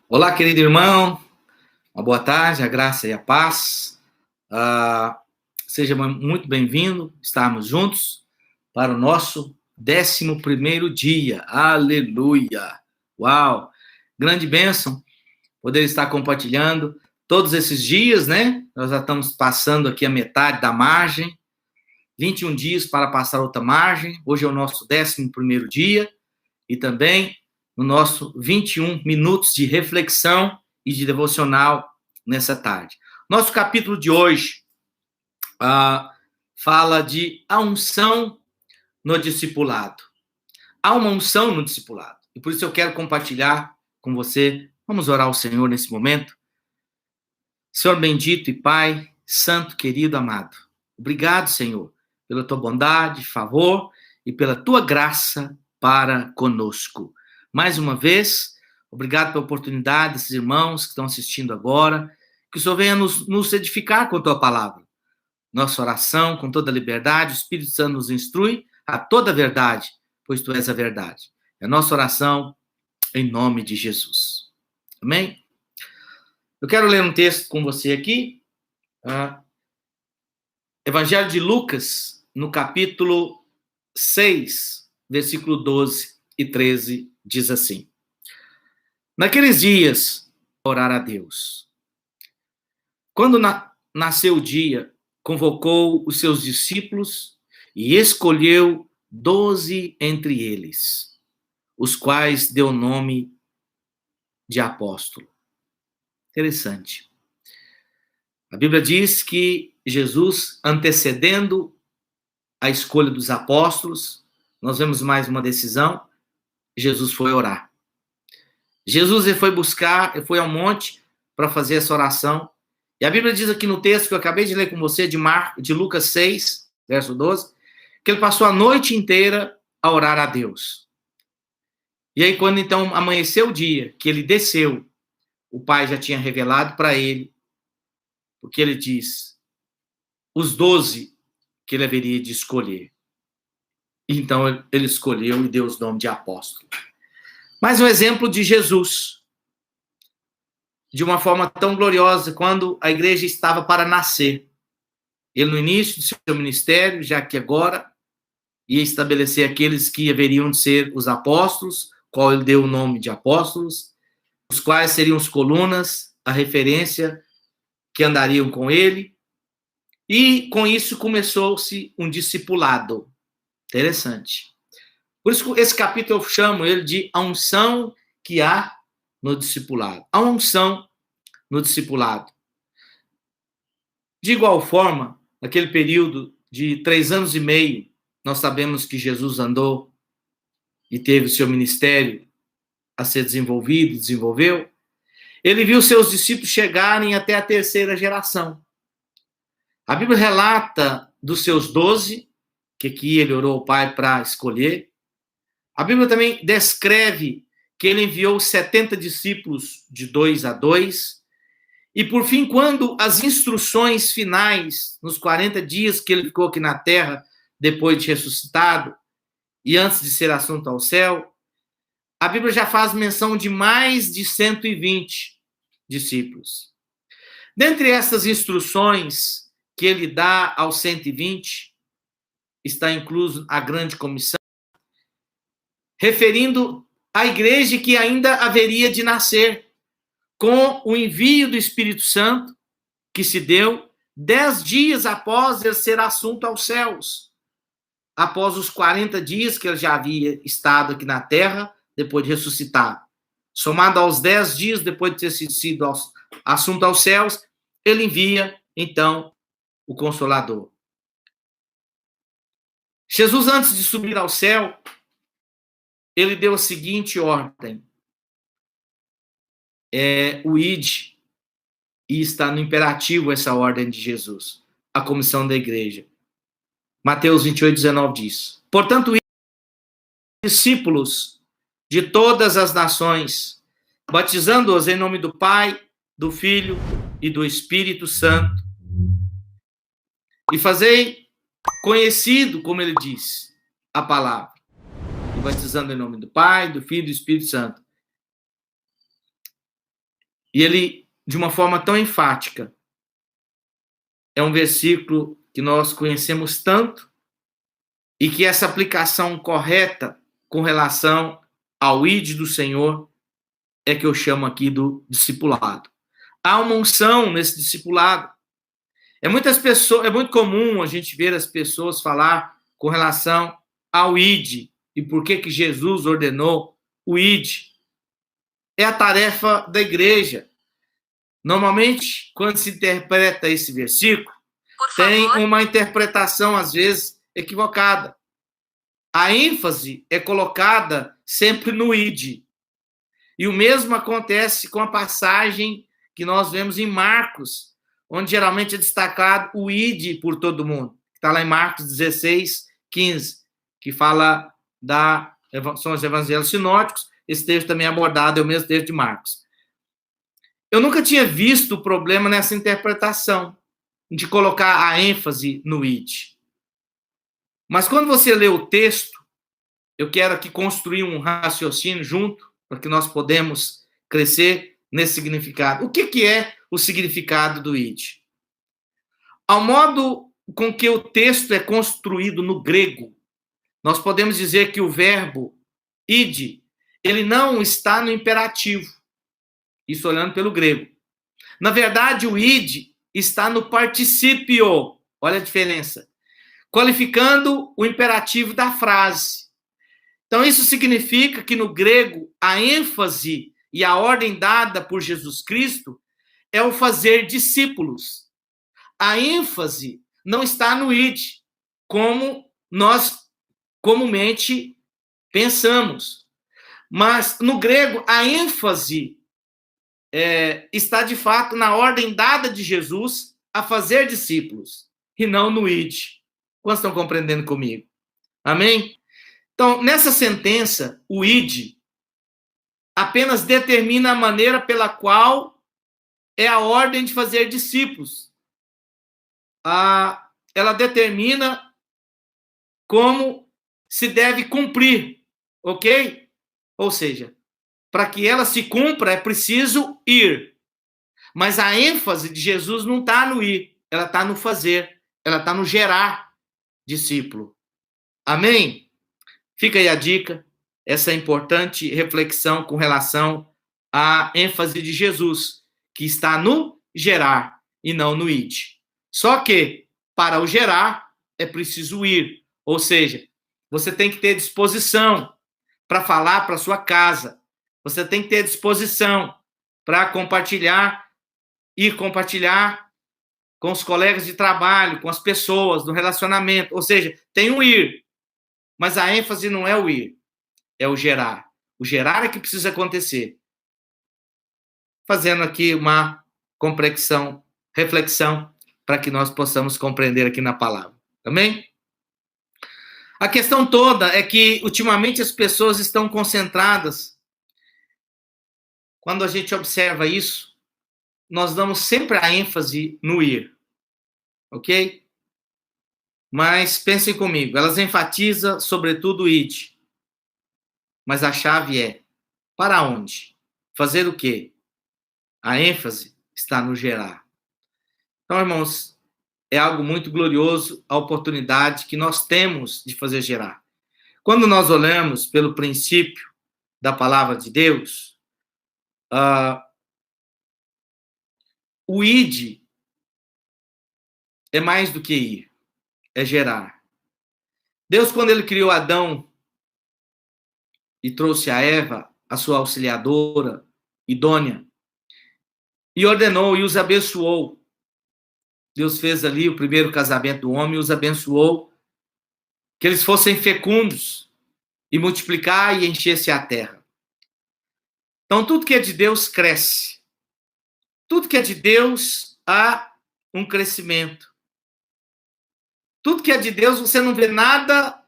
Olá, querido irmão, uma boa tarde, a graça e a paz. Seja muito bem-vindo, estarmos juntos para o nosso 11º dia. Aleluia! Uau! Grande bênção poder estar compartilhando todos esses dias, né? Nós já estamos passando aqui a metade da margem, 21 dias para passar outra margem. Hoje é o nosso 11º dia e também no nosso 21 minutos de reflexão e de devocional nessa tarde. Nosso capítulo de hoje fala de a unção no discipulado. Há uma unção no discipulado. E por isso eu quero compartilhar com você. Vamos orar ao Senhor nesse momento. Senhor bendito e Pai, santo, querido, amado. Obrigado, Senhor, pela tua bondade, favor e pela tua graça para conosco. Mais uma vez, obrigado pela oportunidade desses irmãos que estão assistindo agora, que o Senhor venha nos edificar com a tua palavra. Nossa oração, com toda a liberdade, o Espírito Santo nos instrui a toda a verdade, pois tu és a verdade. É a nossa oração em nome de Jesus. Amém? Eu quero ler um texto com você aqui, Evangelho de Lucas, no capítulo 6, versículo 12 e 13, diz assim: Naqueles dias, orar a Deus. Quando nasceu o dia, convocou os seus discípulos e escolheu 12 entre eles, os quais deu o nome de apóstolo. Interessante. A Bíblia diz que Jesus, antecedendo a escolha dos apóstolos, nós vemos mais uma decisão, Jesus foi orar. Jesus foi ao monte para fazer essa oração. E a Bíblia diz aqui no texto que eu acabei de ler com você, de Lucas 6, verso 12, que ele passou a noite inteira a orar a Deus. E aí, quando então amanheceu o dia, que ele desceu, o Pai já tinha revelado para ele, porque ele diz, os 12 que ele haveria de escolher. Então, ele escolheu e deu os nomes de apóstolo. Mais um exemplo de Jesus, de uma forma tão gloriosa, quando a igreja estava para nascer. Ele, no início do seu ministério, já que agora, ia estabelecer aqueles que haveriam de ser os apóstolos, qual ele deu o nome de apóstolos, os quais seriam as colunas, a referência que andariam com ele. E, com isso, começou-se um discipulado. Interessante. Por isso, esse capítulo eu chamo ele de a unção que há no discipulado. A unção no discipulado. De igual forma, naquele período de 3 anos e meio, nós sabemos que Jesus andou e teve o seu ministério a ser desenvolveu. Ele viu seus discípulos chegarem até a 3ª geração. A Bíblia relata dos seus 12, que aqui ele orou ao Pai para escolher. A Bíblia também descreve que ele enviou 70 discípulos de 2 a 2. E, por fim, quando as instruções finais, nos 40 dias que ele ficou aqui na terra, depois de ressuscitado, e antes de ser assunto ao céu, a Bíblia já faz menção de mais de 120 discípulos. Dentre essas instruções que ele dá aos 120, está incluso a grande comissão, referindo à igreja que ainda haveria de nascer, com o envio do Espírito Santo, que se deu 10 dias após ele ser assunto aos céus, após os 40 dias que ele já havia estado aqui na terra, depois de ressuscitar. Somado aos 10 dias depois de ter sido assunto aos céus, ele envia, então, o Consolador. Jesus, antes de subir ao céu, ele deu a seguinte ordem. O ide, e está no imperativo essa ordem de Jesus, a comissão da igreja. Mateus 28, 19 diz: Portanto, discípulos de todas as nações, batizando-os em nome do Pai, do Filho e do Espírito Santo, e fazei conhecido, como ele diz, a palavra, e batizando em nome do Pai, do Filho e do Espírito Santo. E ele, de uma forma tão enfática, é um versículo que nós conhecemos tanto e que essa aplicação correta com relação ao ide do Senhor é que eu chamo aqui do discipulado. Há uma unção nesse discipulado. É muito comum a gente ver as pessoas falar com relação ao ide e por que Jesus ordenou o ide. É a tarefa da igreja. Normalmente, quando se interpreta esse versículo, tem uma interpretação, às vezes, equivocada. A ênfase é colocada sempre no ide. E o mesmo acontece com a passagem que nós vemos em Marcos, onde geralmente é destacado o ide por todo mundo. Está lá em Marcos 16, 15, que fala são os evangelhos sinóticos. Esse texto também é abordado, é o mesmo texto de Marcos. Eu nunca tinha visto o problema nessa interpretação, de colocar a ênfase no ide. Mas quando você lê o texto, eu quero aqui construir um raciocínio junto, para que nós podemos crescer nesse significado. O que é o significado do ide? Ao modo com que o texto é construído no grego, nós podemos dizer que o verbo ide, ele não está no imperativo. Isso olhando pelo grego. Na verdade, o ide está no particípio. Olha a diferença. Qualificando o imperativo da frase. Então, isso significa que no grego, a ênfase e a ordem dada por Jesus Cristo é o fazer discípulos. A ênfase não está no ide, como nós comumente pensamos. Mas, no grego, a ênfase está, de fato, na ordem dada de Jesus a fazer discípulos, e não no ide. Quantos estão compreendendo comigo? Amém? Então, nessa sentença, o ide apenas determina a maneira pela qual é a ordem de fazer discípulos. Ela determina como se deve cumprir, ok? Ou seja, para que ela se cumpra, é preciso ir. Mas a ênfase de Jesus não está no ir, ela está no fazer, ela está no gerar discípulo. Amém? Fica aí a dica, essa importante reflexão com relação à ênfase de Jesus, que está no gerar e não no ide. Só que, para o gerar, é preciso ir. Ou seja, você tem que ter disposição para falar para sua casa. Você tem que ter disposição para ir compartilhar com os colegas de trabalho, com as pessoas, no relacionamento. Ou seja, tem um ir. Mas a ênfase não é o ir, é o gerar. O gerar é que precisa acontecer. Fazendo aqui uma reflexão, para que nós possamos compreender aqui na palavra. Amém? A questão toda é que, ultimamente, as pessoas estão concentradas. Quando a gente observa isso, nós damos sempre a ênfase no ir. Ok? Mas pensem comigo, elas enfatizam sobretudo o ide. Mas a chave é, para onde? Fazer o quê? A ênfase está no gerar. Então, irmãos, é algo muito glorioso a oportunidade que nós temos de fazer gerar. Quando nós olhamos pelo princípio da palavra de Deus, o ide é mais do que ir, é gerar. Deus, quando ele criou Adão e trouxe a Eva, a sua auxiliadora idônea, e ordenou e os abençoou. Deus fez ali o primeiro casamento do homem e os abençoou, que eles fossem fecundos e multiplicar e enchesse a terra. Então, tudo que é de Deus cresce. Tudo que é de Deus há um crescimento. Tudo que é de Deus, você não vê nada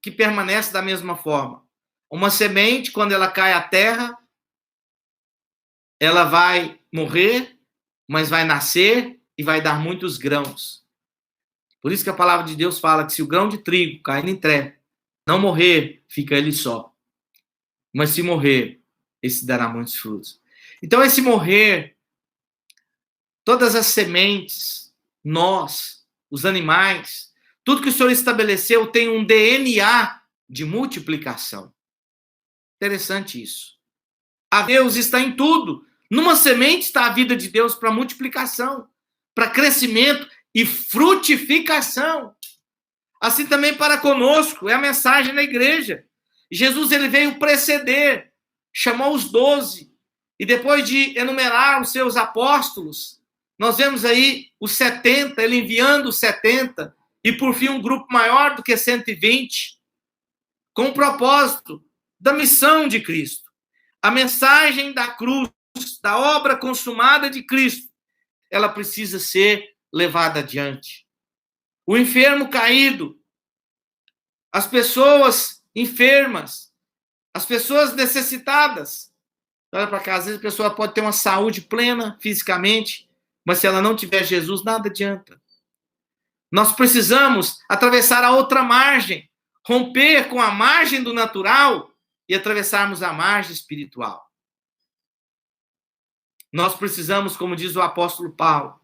que permanece da mesma forma. Uma semente, quando ela cai à terra, ela vai morrer, mas vai nascer e vai dar muitos grãos. Por isso que a palavra de Deus fala que se o grão de trigo cair em terra, não morrer, fica ele só. Mas se morrer, esse dará muitos frutos. Então, esse morrer, todas as sementes, nós, os animais, tudo que o Senhor estabeleceu tem um DNA de multiplicação. Interessante isso. A Deus está em tudo. Numa semente está a vida de Deus para multiplicação, para crescimento e frutificação. Assim também para conosco, é a mensagem da igreja. Jesus ele veio preceder, chamou os 12, e depois de enumerar os seus apóstolos, nós vemos aí os 70, ele enviando os 70, e por fim um grupo maior do que 120, com o propósito da missão de Cristo. A mensagem da cruz, da obra consumada de Cristo, ela precisa ser levada adiante. O enfermo caído, as pessoas enfermas, as pessoas necessitadas. Olha para cá, às vezes a pessoa pode ter uma saúde plena fisicamente, mas se ela não tiver Jesus, nada adianta. Nós precisamos atravessar a outra margem, romper com a margem do natural e atravessarmos a margem espiritual. Nós precisamos, como diz o apóstolo Paulo,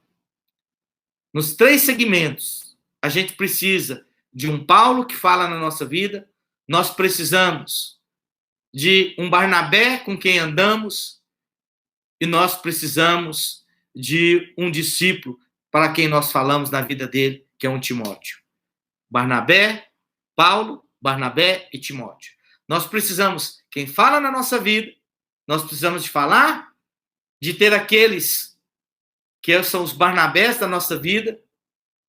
nos 3 segmentos, a gente precisa de um Paulo que fala na nossa vida, nós precisamos de um Barnabé com quem andamos e nós precisamos de um discípulo para quem nós falamos na vida dele, que é um Timóteo. Barnabé, Paulo, Barnabé e Timóteo. Nós precisamos, quem fala na nossa vida, nós precisamos de falar, de ter aqueles que são os Barnabés da nossa vida,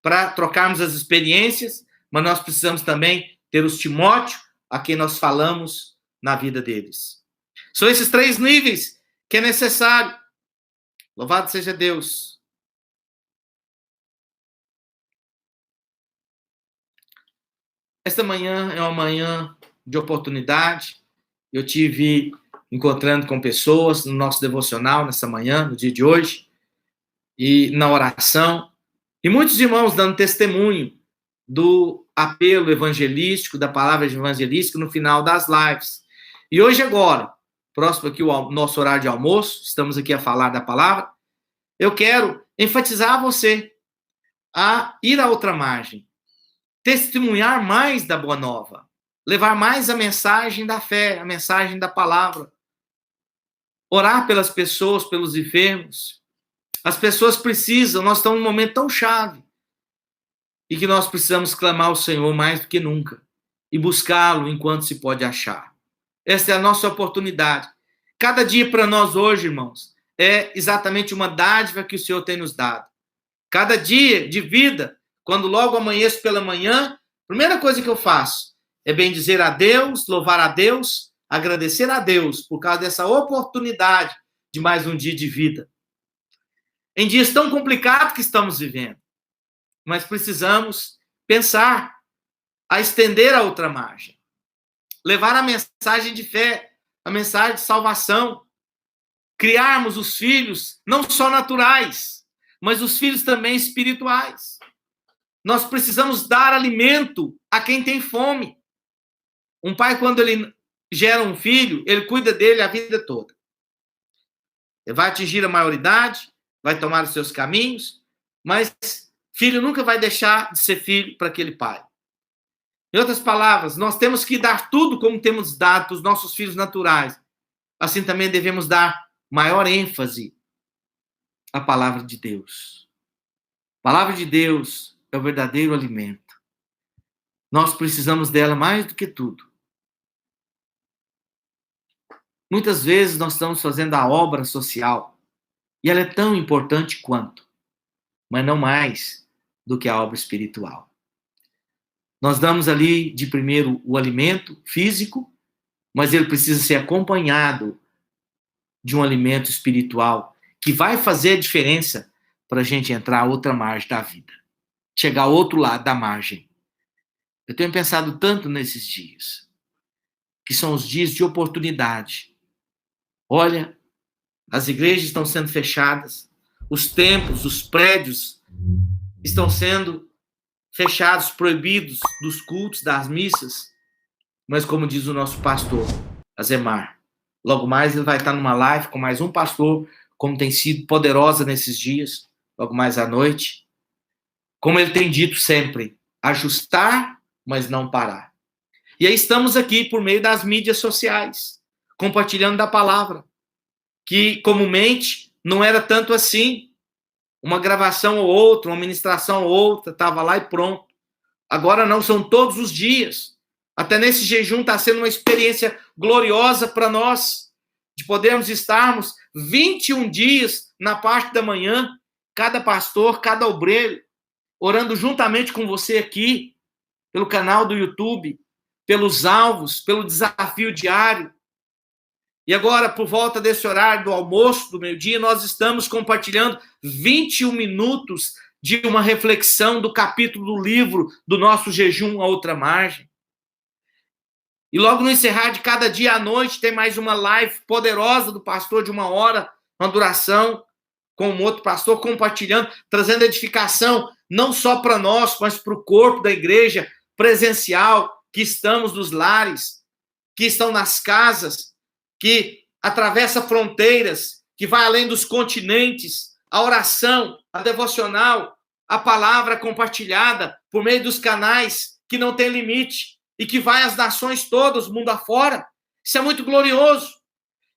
para trocarmos as experiências, mas nós precisamos também ter os Timóteo, a quem nós falamos na vida deles. São esses 3 níveis que é necessário. Louvado seja Deus. Esta manhã é uma manhã de oportunidade. Eu tive encontrando com pessoas no nosso devocional nessa manhã, no dia de hoje, e na oração, e muitos irmãos dando testemunho do apelo evangelístico, da palavra evangelística no final das lives. E hoje agora, próximo aqui o nosso horário de almoço, estamos aqui a falar da palavra, eu quero enfatizar a você a ir à outra margem, testemunhar mais da boa nova, levar mais a mensagem da fé, a mensagem da palavra, orar pelas pessoas, pelos enfermos. As pessoas precisam, nós estamos num momento tão chave, e que nós precisamos clamar ao Senhor mais do que nunca, e buscá-lo enquanto se pode achar. Essa é a nossa oportunidade. Cada dia para nós hoje, irmãos, é exatamente uma dádiva que o Senhor tem nos dado. Cada dia de vida, quando logo amanheço pela manhã, a primeira coisa que eu faço é bendizer a Deus, louvar a Deus, agradecer a Deus por causa dessa oportunidade de mais um dia de vida. Em dias tão complicados que estamos vivendo, mas precisamos pensar a estender a outra margem, levar a mensagem de fé, a mensagem de salvação, criarmos os filhos não só naturais, mas os filhos também espirituais. Nós precisamos dar alimento a quem tem fome. Um pai, quando ele gera um filho, ele cuida dele a vida toda. Ele vai atingir a maioridade, vai tomar os seus caminhos, mas filho nunca vai deixar de ser filho para aquele pai. Em outras palavras, nós temos que dar tudo como temos dado para os nossos filhos naturais. Assim também devemos dar maior ênfase à palavra de Deus. A palavra de Deus é o verdadeiro alimento. Nós precisamos dela mais do que tudo. Muitas vezes nós estamos fazendo a obra social e ela é tão importante quanto, mas não mais do que a obra espiritual. Nós damos ali de primeiro o alimento físico, mas ele precisa ser acompanhado de um alimento espiritual que vai fazer a diferença para a gente entrar a outra margem da vida, chegar ao outro lado da margem. Eu tenho pensado tanto nesses dias, que são os dias de oportunidade. Olha, as igrejas estão sendo fechadas, os templos, os prédios estão sendo fechados, proibidos dos cultos, das missas. Mas como diz o nosso pastor, Azemar, Logo mais ele vai estar numa live com mais um pastor, como tem sido poderosa nesses dias, logo mais à noite. Como ele tem dito sempre, ajustar, mas não parar. E aí estamos aqui por meio das mídias sociais, compartilhando da palavra, que comumente não era tanto assim. Uma gravação ou outra, uma ministração ou outra, estava lá e pronto. Agora não, são todos os dias. Até nesse jejum está sendo uma experiência gloriosa para nós, de podermos estarmos 21 dias na parte da manhã, cada pastor, cada obreiro, orando juntamente com você aqui, pelo canal do YouTube, pelos alvos, pelo desafio diário. E agora, por volta desse horário do almoço, do meio-dia, nós estamos compartilhando 21 minutos de uma reflexão do capítulo do livro do nosso jejum à outra margem. E logo no encerrar de cada dia à noite, tem mais uma live poderosa do pastor de 1 hora, uma duração, com um outro pastor compartilhando, trazendo edificação, não só para nós, mas para o corpo da igreja presencial, que estamos nos lares, que estão nas casas, que atravessa fronteiras, que vai além dos continentes, a oração, a devocional, a palavra compartilhada por meio dos canais que não tem limite e que vai às nações todas, mundo afora. Isso é muito glorioso.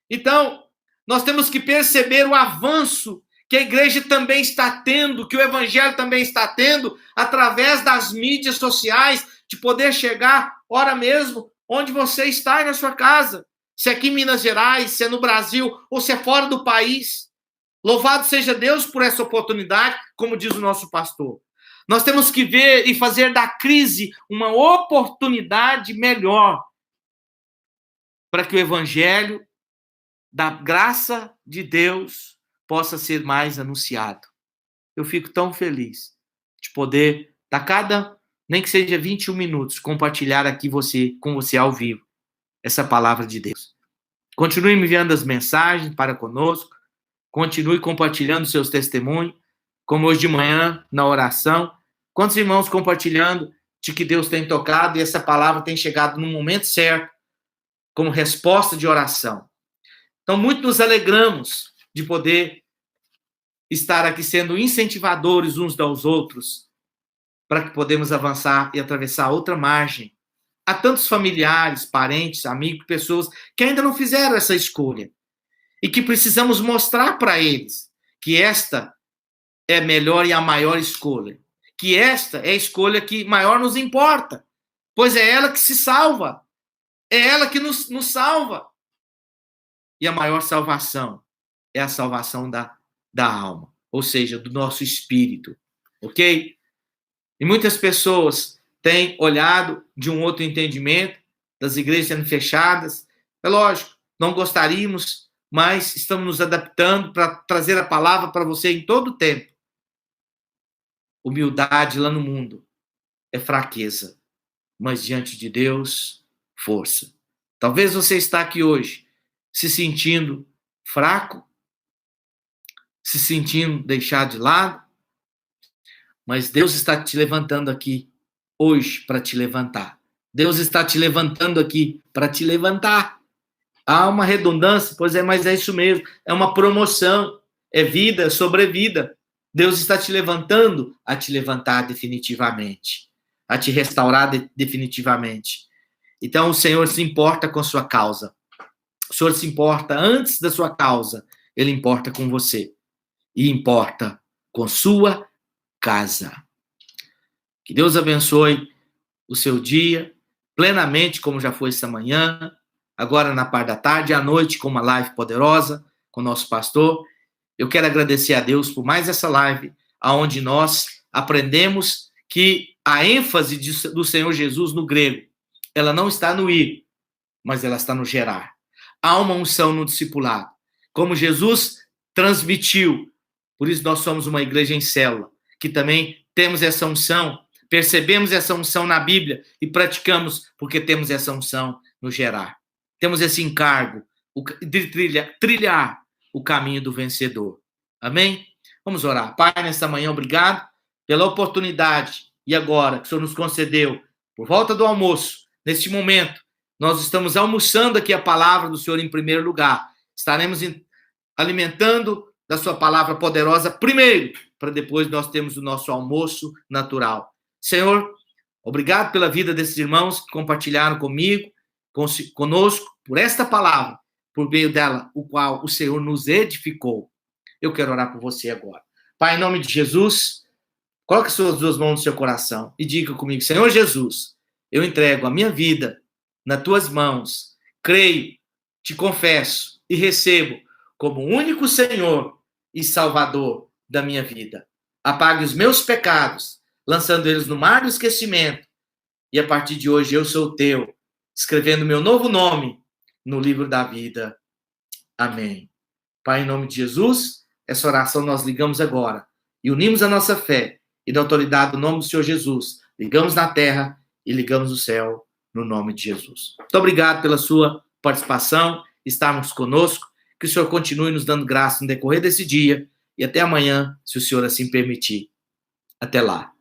Então, nós temos que perceber o avanço que a igreja também está tendo, que o evangelho também está tendo, através das mídias sociais, de poder chegar, ora mesmo, onde você está na sua casa. Se é aqui em Minas Gerais, se é no Brasil, ou se é fora do país. Louvado seja Deus por essa oportunidade, como diz o nosso pastor. Nós temos que ver e fazer da crise uma oportunidade melhor para que o evangelho da graça de Deus possa ser mais anunciado. Eu fico tão feliz de poder, nem que seja 21 minutos, compartilhar aqui com você ao vivo essa palavra de Deus. Continue me enviando as mensagens para conosco, continue compartilhando seus testemunhos, como hoje de manhã, na oração. Quantos irmãos compartilhando de que Deus tem tocado e essa palavra tem chegado no momento certo, como resposta de oração. Então, muito nos alegramos de poder estar aqui sendo incentivadores uns aos outros, para que podemos avançar e atravessar outra margem. Há tantos familiares, parentes, amigos, pessoas que ainda não fizeram essa escolha e que precisamos mostrar para eles que esta é a melhor e a maior escolha, que esta é a escolha que maior nos importa, pois é ela que se salva, é ela que nos salva. E a maior salvação é a salvação da alma, ou seja, do nosso espírito, ok? E muitas pessoas têm olhado de um outro entendimento, das igrejas sendo fechadas. É lógico, não gostaríamos, mas estamos nos adaptando para trazer a palavra para você em todo o tempo. Humildade lá no mundo é fraqueza, mas diante de Deus, força. Talvez você está aqui hoje se sentindo fraco, se sentindo deixado de lado, mas Deus está te levantando aqui hoje para te levantar. Deus está te levantando aqui para te levantar. Há uma redundância, pois é, mas é isso mesmo. É uma promoção, é vida, sobrevida. Deus está te levantando a te levantar definitivamente, a te restaurar definitivamente. Então o Senhor se importa com a sua causa. O Senhor se importa antes da sua causa. Ele importa com você. E importa com sua casa. Que Deus abençoe o seu dia plenamente, como já foi essa manhã, agora na parte da tarde, à noite, com uma live poderosa com o nosso pastor. Eu quero agradecer a Deus por mais essa live, onde nós aprendemos que a ênfase do Senhor Jesus no grego, ela não está no ir, mas ela está no gerar. Há uma unção no discipulado. Como Jesus transmitiu, por isso nós somos uma igreja em célula, que também temos essa unção, percebemos essa unção na Bíblia e praticamos porque temos essa unção no gerar. Temos esse encargo de trilhar o caminho do vencedor. Amém? Vamos orar. Pai, nesta manhã, obrigado pela oportunidade e agora que o Senhor nos concedeu, por volta do almoço, neste momento, nós estamos almoçando aqui a palavra do Senhor em primeiro lugar. Estaremos alimentando da sua palavra poderosa primeiro, para depois nós termos o nosso almoço natural. Senhor, obrigado pela vida desses irmãos que compartilharam comigo, conosco, por esta palavra, por meio dela, o qual o Senhor nos edificou. Eu quero orar por você agora. Pai, em nome de Jesus, coloque suas duas mãos no seu coração e diga comigo: Senhor Jesus, eu entrego a minha vida nas tuas mãos, creio, te confesso e recebo como único Senhor e Salvador da minha vida. Apague os meus pecados, lançando eles no mar do esquecimento, e a partir de hoje eu sou teu, escrevendo meu novo nome no livro da vida. Amém. Pai, em nome de Jesus, essa oração nós ligamos agora e unimos a nossa fé e da autoridade do nome do Senhor Jesus. Ligamos na terra e ligamos no céu no nome de Jesus. Muito obrigado pela sua participação, estarmos conosco. Que o Senhor continue nos dando graça no decorrer desse dia e até amanhã, se o Senhor assim permitir. Até lá.